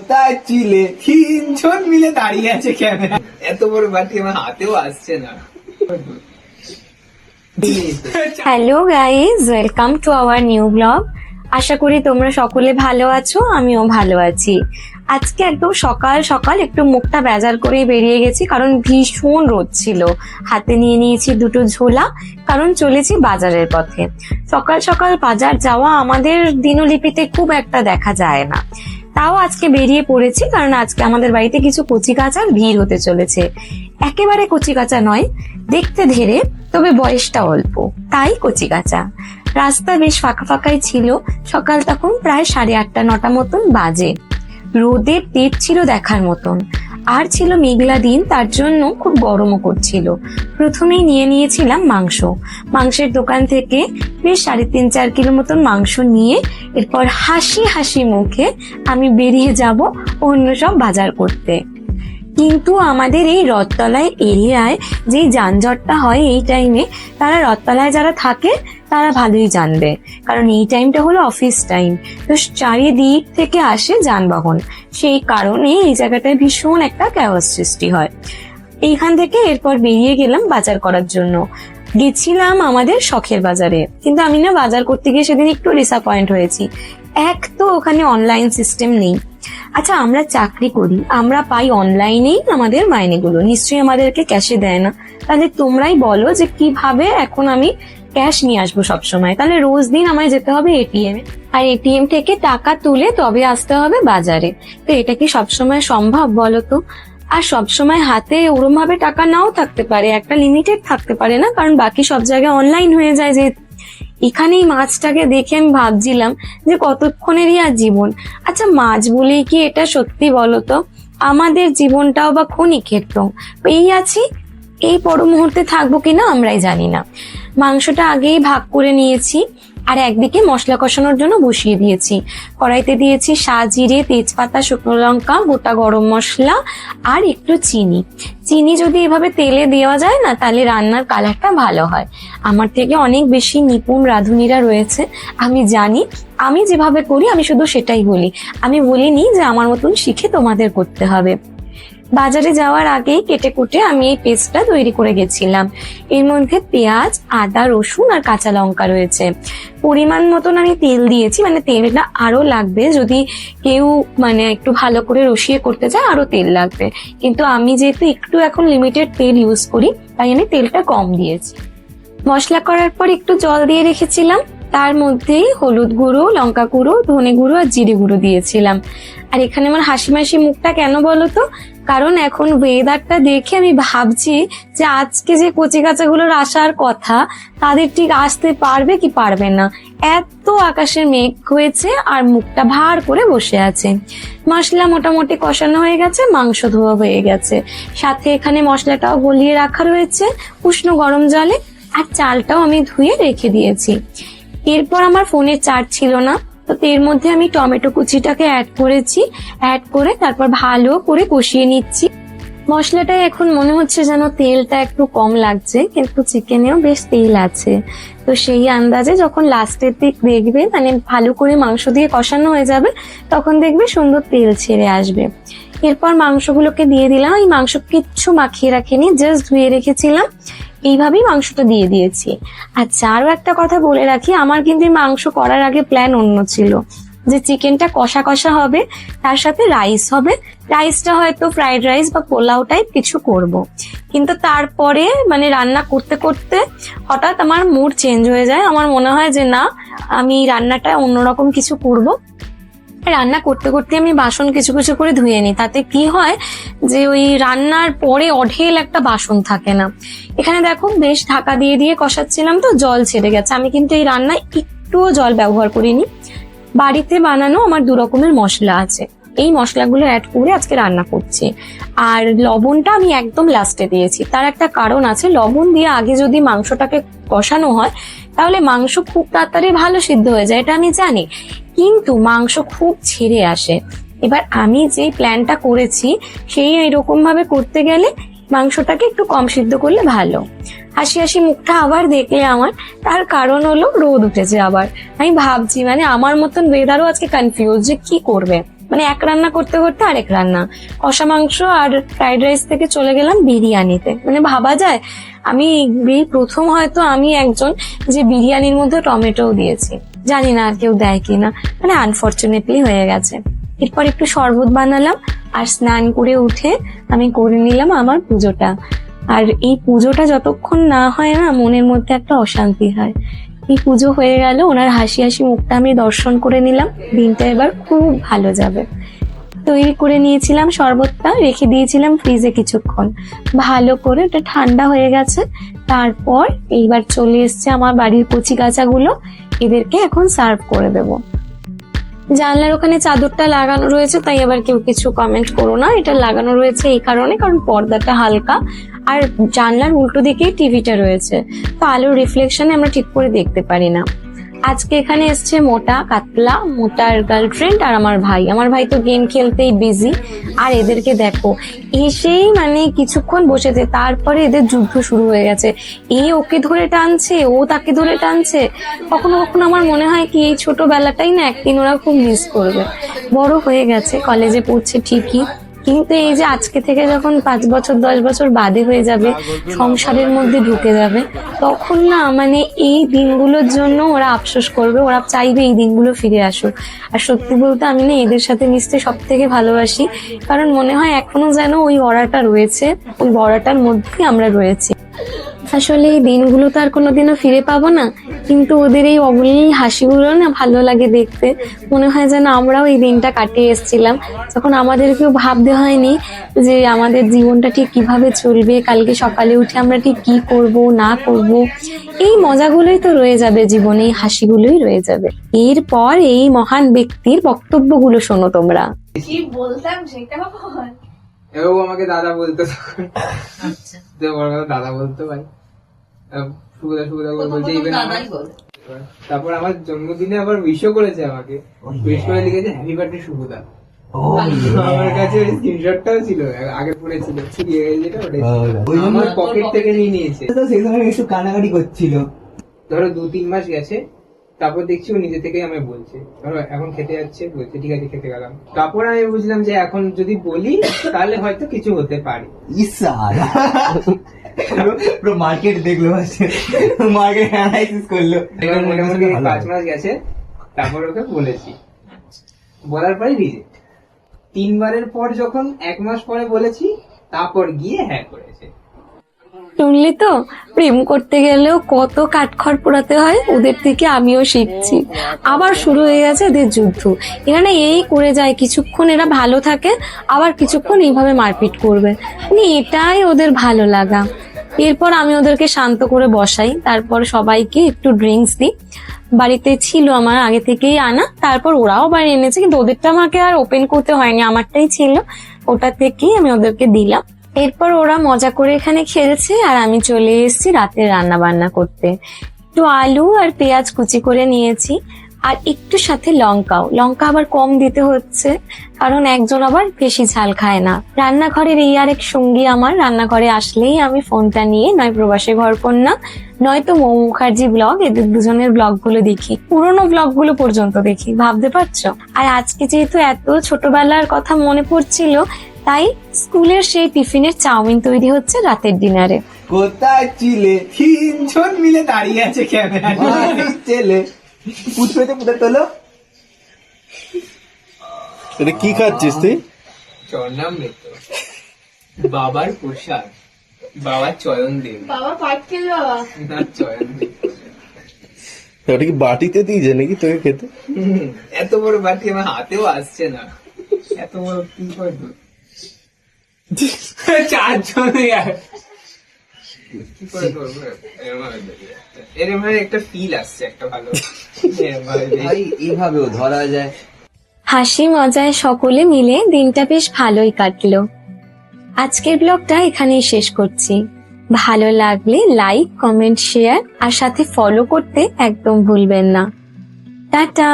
কোথায় ছিলে? তিনজন মিলে দাঁড়িয়ে আছে কেন? এত বড় বাটি আমার হাতেও আসছে না। Hello guys, welcome to our new blog. আশা করি তোমরা সকলে ভালো আছো, আমিও ভালো আছি। আজকে একদম সকাল সকাল একটু মুখটা বেজার করে বেরিয়ে গেছি, কারণ ভীষণ রোদ ছিল। হাতে নিয়ে নিয়েছি দুটো ঝোলা, কারণ চলেছি বাজারের পথে। সকাল সকাল বাজার যাওয়া আমাদের দিনলিপিতে খুব একটা দেখা যায় না, তাও আজকে বেরিয়ে পড়েছি, কারণ আজকে আমাদের বাড়িতে কিছু কচি কাঁচার ভিড় হতে চলেছে। একেবারে কচি কাঁচা নয়, দেখতে ধীরে, তবে বয়সটা অল্প, তাই কচি কাঁচা। রাস্তা বেশ ফাঁকা ফাঁকাই ছিল। সকাল তখন প্রায় 8:30-9টা মতন বাজে। রোদের তেজ ছিল দেখার মতন, আর ছিল মেঘলা দিন, তার জন্য খুব গরমও করছিল। প্রথমেই নিয়ে নিয়েছিলাম মাংস। মাংসের দোকান থেকে বেশ 3.5-4 কিলো মতন মাংস নিয়ে এরপর হাসি হাসি মুখে আমি বেরিয়ে যাব অন্য সব বাজার করতে। কিন্তু আমাদের এই রথতলায় এরিয়ায় যে যানজটটা হয় এই টাইমে, তারা রথতলায় যারা থাকে তারা ভালোই জানবে, কারণ এই টাইমটা হলো অফিস টাইম, তো চারিদিক থেকে আসে যানবাহন। সেই কারণে এই জায়গাটায় ভীষণ একটা ক্যাওস সৃষ্টি হয়। এইখান থেকে এরপর বেরিয়ে গেলাম বাজার করার জন্য। গেছিলাম আমাদের শখের বাজারে, কিন্তু আমি না বাজার করতে গিয়ে সেদিন একটু ডিসঅ্যাপয়েন্ট হয়েছি। এক তো ওখানে অনলাইন সিস্টেম নেই। আচ্ছা, আমরা চাকরি করি, আমরা পাই অনলাইনেই আমাদের মাইনেগুলো, নিশ্চয়ই আমাদেরকে ক্যাশে দেয় না। তাহলে তোমরাই বলো যে কিভাবে এখন আমি ক্যাশ নিয়ে আসবো সবসময়? তাহলে রোজ দিন আমায় যেতে হবে এটিএম এ, আর এটিএম থেকে টাকা তুলে তবে আসতে হবে বাজারে। তো এটা কি সবসময় সম্ভব বলো তো? আর সবসময় হাতে ওরম ভাবে টাকা নাও থাকতে পারে, একটা লিমিটেড থাকতে পারে না, কারণ বাকি সব জায়গায় অনলাইন হয়ে যায়। যে এখানেই মাছটাকে দেখে আমি ভাবছিলাম যে কতক্ষণেরই আর জীবন। আচ্ছা, মাছ বলেই কি এটা সত্যি বলো তো? আমাদের জীবনটাও বা ক্ষণিকের, তো এই আছি, এই পর মুহূর্তে থাকবো কিনা আমরাই জানি না। মাংসটা আগেই ভাগ করে নিয়েছি, আর একদিকে মশলা কষানোর জন্য বসিয়ে দিয়েছি। কড়াইতে দিয়েছি সাজিরে, তেজপাতা, শুকনো লঙ্কা, গোটা গরম মশলা আর একটু চিনি। চিনি যদি এভাবে তেলে দেওয়া যায় না, তাহলে রান্নার কালারটা ভালো হয়। আমার থেকে অনেক বেশি নিপুণ রাঁধুনিরা রয়েছে, আমি জানি। আমি যেভাবে করি আমি শুধু সেটাই বলি, আমি বলিনি যে আমার মতন শিখে তোমাদের করতে হবে। বাজারে যাওয়ার আগেই কেটে কুটে আমি এই পেস্টটা তৈরি করে গেছিলাম। এর মধ্যে পেঁয়াজ, আদা, রসুন আর কাঁচা লঙ্কা রয়েছে। পরিমাণ মতন আমি তেল দিয়েছি, মানে তেলটা আরো লাগবে যদি কেউ একটু ভালো করে রসিয়ে করতে চায়, আরো তেল লাগবে। কিন্তু আমি যেহেতু একটু এখন লিমিটেড তেল ইউজ করি, তাই আমি তেলটা কম দিয়েছি। মশলা করার পর একটু জল দিয়ে রেখেছিলাম, তার মধ্যেই হলুদ গুঁড়ো, লঙ্কা গুঁড়ো, ধনে গুঁড়ো আর জিরে গুঁড়ো দিয়েছিলাম। আর এখানে আমার হাসি মাসি মুখটা কেন বলো তো? কারণ এখন ওয়েদারটা দেখে আমি ভাবছি যে আজকে যে কচি কাঁচাগুলোর আসার কথা, তাদের ঠিক আসতে পারবে কি পারবে না। এত আকাশের মেঘ হয়েছে আর মুখটা ভার করে বসে আছে। মশলা মোটামুটি কষানো হয়ে গেছে, মাংস ধোয়া হয়ে গেছে, সাথে এখানে মশলাটাও গলিয়ে রাখা রয়েছে উষ্ণ গরম জলে, আর চালটাও আমি ধুয়ে রেখে দিয়েছি। এরপর আমার ফোনে চার্জ ছিল না, তো এর মধ্যে আমি টমেটো কুচিটাকে অ্যাড করেছি। অ্যাড করে তারপর ভালো করে কষিয়ে নিচ্ছি। মশলাটায় এখন মনে হচ্ছে যেন তেলটা একটু কম লাগছে, কিন্তু চিকেনেও বেশ তেল আছে। তো সেই আন্দাজে যখন লাস্টের দিক দেখবে, ভালো করে মাংস দিয়ে কষানো হয়ে যাবে, তখন দেখবে সুন্দর তেল ছেড়ে আসবে। এরপর মাংসগুলোকে দিয়ে দিলাম। এই মাংস কিচ্ছু মাখিয়ে রাখিনি, জাস্ট ধুয়ে রেখেছিলাম, এইভাবেই মাংসটা দিয়ে দিয়েছি। আচ্ছা, আরো একটা কথা বলে রাখি, আমার কিন্তু মাংস করার আগে প্ল্যান অন্য ছিল, যে চিকেনটা কষা কষা হবে, তার সাথে রাইস হবে। রাইসটা হয়তো ফ্রাইড রাইস বা পোলাও টাইপ কিছু করব। কিন্তু তারপরে রান্না করতে করতে হঠাৎ আমার মুড চেঞ্জ হয়ে যায়। আমার মনে হয় যে না, আমি রান্নাটা অন্যরকম কিছু করব। রান্না করতে করতে আমি বাসন কিছু কিছু করে ধুয়ে নিই। তাতে কি হয় যে ওই রান্নার পরে অঢেল একটা বাসন থাকে না। এখানে দেখো, বেশ ঢাকা দিয়ে দিয়ে কষাচ্ছিলাম, তো জল ছেড়ে গেছে। আমি কিন্তু এই রান্নায় একটুও জল ব্যবহার করিনি। বাড়িতে বানানো আমার 2 রকমের মশলা আছে, এই মশলাগুলো অ্যাড করে আজকে রান্না করছি। আর লবণটা আমি একদম লাস্টে দিয়েছি, তার একটা কারণ আছে। লবণ দিয়ে আগে যদি মাংসটাকে কষানো হয়, তাহলে মাংস খুব তাড়াতাড়ি ভালো সিদ্ধ হয়ে যায়, এটা আমি জানি, কিন্তু মাংস খুব ছেড়ে আসে। এবার আমি যে প্ল্যানটা করেছি, সেই এরকম ভাবে করতে গেলে মাংসটাকে একটু কম সিদ্ধ করলে ভালো। হাসি হাসি মুখটা আবার দেখলে আমার, তার কারণ হলো রোদ উঠেছে আবার। আমি ভাবছি আমার মতন ওয়েদারও আজকে কনফিউজ যে কি করবে। মানে এক রান্না করতে করতে আরেক রান্না, কষা মাংস আর ফ্রাইড রাইস থেকে চলে গেলাম বিরিয়ানিতে। মানে ভাবা যায় আমি এই প্রথম হয়তো আমি একজন যে বিরিয়ানির মধ্যে টমেটোও দিয়েছি, জানি না আর কেউ দেয় কিনা, মানে আনফরচুনেটলি হয়ে গেছে। এরপর একটু শরবত বানালাম আর স্নান করে উঠে আমি করে নিলাম আমার পুজোটা। আর এই পুজোটা যতক্ষণ না হয় না মনের মধ্যে একটা অশান্তি হয়। এই পুজো হয়ে গেল, ওনার হাসি হাসি মুখটা আমি দর্শন করে নিলাম, দিনটা এবার খুব ভালো যাবে। তৈরি করে নিয়েছিলাম শরবতটা, রেখে দিয়েছিলাম ফ্রিজে কিছুক্ষণ, ভালো করে ওটা ঠান্ডা হয়ে গেছে। তারপর এইবার চলে এসছে আমার বাড়ির কচি কাঁচাগুলো, এদেরকে এখন সার্ভ করে দেবো। জানলার ওখানে চাদরটা লাগানো রয়েছে, তাই আবার কেউ কিছু কমেন্ট করো না, এটা লাগানো রয়েছে এই কারণে কারণ পর্দাটা হালকা আর জানলার উল্টো দিকে টিভিটা রয়েছে, তো আলোর রিফ্লেকশনে আমরা ঠিক করে দেখতে পারি না। আজকে এখানে এসছে মোটা কাতলা, মোটার গার্লফ্রেন্ড আর আমার ভাই তো গেম খেলতেই বিজি। আর এদেরকে দেখো এসেই মানে কিছুক্ষণ বসেছে, তারপরে এদের যুদ্ধ শুরু হয়ে গেছে, এ ওকে ধরে টানছে, ও তাকে ধরে টানছে। কখনো কখনো আমার মনে হয় কি এই ছোটবেলাটাই না একদিন ওরা খুব মিস করবে। বড় হয়ে গেছে, কলেজে পড়ছে ঠিকই, কিন্তু এই যে আজকে থেকে যখন 5 বছর 10 বছর বাদে হয়ে যাবে, সংসারের মধ্যে ঢুকে যাবে, তখন না মানে এই দিনগুলোর জন্য ওরা আফসোস করবে, ওরা চাইবে এই দিনগুলো ফিরে আসুক। আর সত্যি বলতে আমি না এদের সাথে মিশতে সব থেকে ভালোবাসি, কারণ মনে হয় এখনো যেন ওই অরাটা রয়েছে, ওই অরাটার মধ্যে আমরা রয়েছি। আসলে এই দিনগুলো তো আর কোনোদিনও ফিরে পাবো না, কিন্তু ওদের এই অমূল্য হাসিগুলো না ভালো লাগে দেখতে। মনে হয় যেন আমরাও এই দিনটা কাটিয়ে এসেছিলাম, যখন আমাদেরকেও ভাবতে হয়নি যে আমাদের জীবনটা ঠিক কিভাবে চলবে, কালকে সকালে উঠে আমরা ঠিক কি করব না করব। এই মজাগুলোই তো রয়ে যাবে জীবনে, এই হাসিগুলোই রয়ে যাবে। এরপর এই মহান ব্যক্তির বক্তব্যগুলো শোনো তোমরা। কি বলতাম সেটা বল। ও আমাকে দাদা বলতো তখন, বড় কথা দাদা বলতো ভাই, সুবিধা সুবিধা বলছে। তারপর আমার জন্মদিনে আবার উইশও করেছে, আমাকে উইশ করে লিখেছে হ্যাপি বার্থডে শুভদা। আমার কাছে স্ক্রিনশটটাও ছিল, আগে পড়েছিল, ছুরিয়ে গেছে যেটা, ওটাই আমার পকেট থেকে নিয়ে নিয়েছে। সেই সময় একটু কানাকাটি করছিল, ধরো 2-3 মাস গেছে, তারপর দেখছি ও নিজে থেকে আমায় বলছে, ধরো এখন খেতে যাচ্ছে, বলছে ঠিক আছে খেতে গেলাম। তারপর আমি বুঝলাম যে এখন যদি বলি তাহলে হয়তো কিছু হতে পারে। পুরো মার্কেট দেখলো, মার্কেট অ্যানালাইসিস করলো। মোটামুটি 5 মাস গেছে, তারপর ওকে বলেছি, বলার পরে রিজেক্ট। 3 বারের পর যখন 1 মাস পরে বলেছি, তারপর গিয়ে হ্যাঁ করেছে। শুনলি তো, প্রেম করতে গেলেও কত কাঠখড় পোড়াতে হয়, ওদের থেকে আমিও শিখছি। আবার শুরু হয়ে গেছে এদের যুদ্ধ, এখানে এই করে যায়, কিছুক্ষণ এরা ভালো থাকে, আবার কিছুক্ষণ এইভাবে মারপিট করবে, মানে এটাই ওদের ভালো লাগা। এরপর আমি ওদেরকে শান্ত করে বসাই, তারপর সবাইকে একটু ড্রিঙ্কস দিই। বাড়িতে ছিল আমার আগে থেকেই আনা, তারপর ওরাও বাড়ি এনেছে, কিন্তু ওদেরটা আমাকে আর ওপেন করতে হয়নি, আমারটাই ছিল, ওটা থেকেই আমি ওদেরকে দিলাম। এরপর ওরা মজা করে এখানে খেলছে আর আমি চলে এসেছি রাতে রান্না বান্না করতে। একটু আলু আর পেঁয়াজ কুচি করে নিয়েছি, আর একটু সাথে লঙ্কা আবার কম দিতে হচ্ছে, কারণ একজন আবার বেশি ঝাল খায় না। রান্নাঘরের এই আরেক সঙ্গী আমার, রান্নাঘরে আসলেই আমি ফোনটা নিয়ে নয় প্রবাসী ঘরকন্যা, নয়তো মৌ মুখার্জি ব্লগ, এদের দুজনের ব্লগগুলো দেখি, পুরোনো ব্লগগুলো পর্যন্ত দেখি, ভাবতে পারছো। আর আজকে যেহেতু এত ছোটবেলার কথা মনে পড়ছিল, তাই স্কুলের সেই টিফিনের চাউমিন তৈরি হচ্ছে রাতের ডিনারে। কোথায় ছিলে? 3 জন মিলে দাঁড়িয়ে আছে ক্যামেরা ছেলে পুত্রতে পুত্র তোলো। এটা কি খাচ্ছিস তুই? চরনাম মিত্র, বাবার প্রসাদ, বাবা চয়ন দেব, বাবা পাট খেলো বাবা। না চয়ন দেব। ওটা কি বাটিতে দিয়েছে নাকি তোকে খেতে? এত বড় বাটি আমার হাতেও আসছে না, এত বড় কি করবো? 4 জনে কি করে করবো? এরম ভাবে একটা ফিল আসছে, একটা ভালো ভাই এইভাবেও ধরা যায়। হাসি মজায় সকলে মিলে দিনটা বেশ ভালোই কাটলো। আজকের ব্লগটা এখানেই শেষ করছি। ভালো লাগলে লাইক, কমেন্ট, শেয়ার আর সাথে ফলো করতে একদম ভুলবেন না। টাটা।